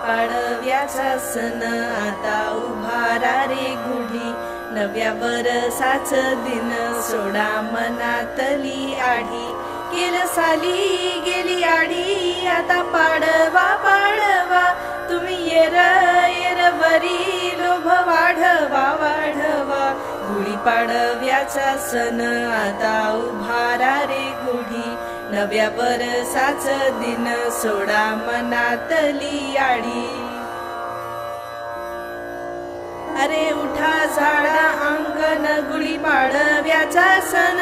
पाडव्याचा सण आता उभारा रे गुढी, नव्या वरसाच दिन सोडा मनातली आढी. केलं साली गेली आढी, आता पाडवा पाडवा, तुम्ही येर येर वरी लोभ वाढवा वाढवा. गुढी पाडव्याचा सण आता उभारा रे गुढी, नव्या वरसाच दिन सोडा मनातली आढी. अरे उठा झाडा अंगण, गुढी पाडव्याचा सण,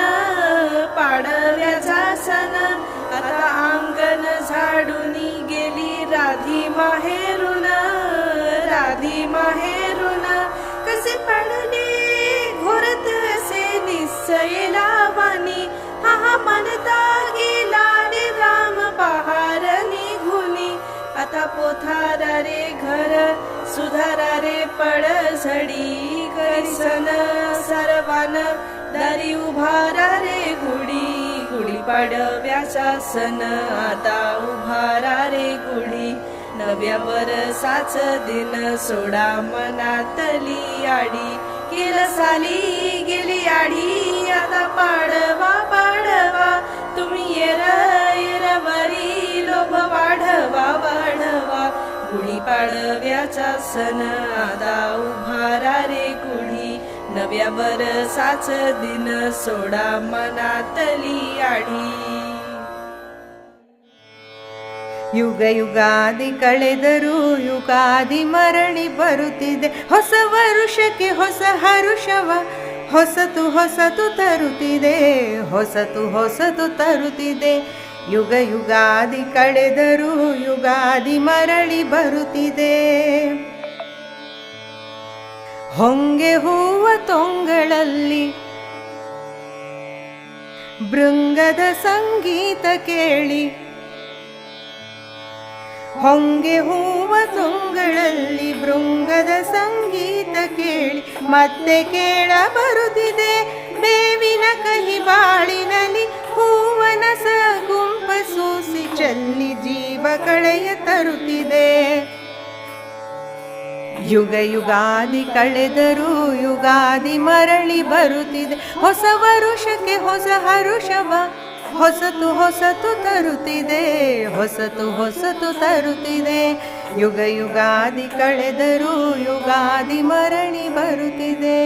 पाडव्याचा सण. आता अंगण झाडूनी गेली राधी माहेरून, राधी माहेरून. कसे पडले घोरत असे निश्चय लावानी, हा म्हणता गेला रे राम पहार निघुनी. आता पोथारा रे घर सुधारा रे पडझडी, कैसन सर्वान दारी उभारा रे गुढी. गुढी पाडव्याचा सण आता उभारा रे गुढी, नव्या वरसाच दिन सोडा मनातली आढी. केलं साली गेली आढी, आता पाडवा पाडवा, तुम्ही येर येर वरी लोभ वाढवा वाढवा. गुढी पाडव्याचा सण आता उभारा रे गुढी, नव्या वरसाच दिन सोडा मनातली आढी. ಯುಗ ಯುಗಾದಿ ಕಳೆದರೂ ಯುಗಾದಿ ಮರಳಿ ಬರುತ್ತಿದೆ, ಹೊಸ ವರುಷಕ್ಕೆ ಹೊಸ ಹರುಷವ ಹೊಸತು ಹೊಸತು ತರುತ್ತಿದೆ, ಹೊಸತು ಹೊಸತು ತರುತ್ತಿದೆ. ಯುಗ ಯುಗಾದಿ ಕಳೆದರೂ ಯುಗಾದಿ ಮರಳಿ ಬರುತ್ತಿದೆ. ಹೊಂಗೆ ಹೂವ ತೊಂಗಳಲ್ಲಿ ಭೃಂಗದ ಸಂಗೀತ ಕೇಳಿ, ಹೊಂಗೆ ಹೂವ ತುಂಗಳಲ್ಲಿ ಭೃಂಗದ ಸಂಗೀತ ಕೇಳಿ, ಮತ್ತೆ ಕೇಳ ಬರುತ್ತಿದೆ ಬೇವಿನ ಕಹಿ ಬಾಳಿನಲ್ಲಿ, ಹೂವನ ಗುಂಪ ಸೂಸಿ ಚೆಲ್ಲಿ ಜೀವ ಕಳೆಯ ತರುತ್ತಿದೆ. ಯುಗ ಯುಗಾದಿ ಕಳೆದರೂ ಯುಗಾದಿ ಮರಳಿ ಬರುತ್ತಿದೆ, ಹೊಸ ವರುಷಕ್ಕೆ ಹೊಸ ಹರುಷವ ಹೊಸತು ಹೊಸತು ತರುತ್ತಿದೆ, ಹೊಸತು ಹೊಸತು ತರುತ್ತಿದೆ. ಯುಗ ಯುಗಾದಿ ಕಳೆದರೂ ಯುಗಾದಿ ಮರಳಿ ಬರುತ್ತಿದೆ.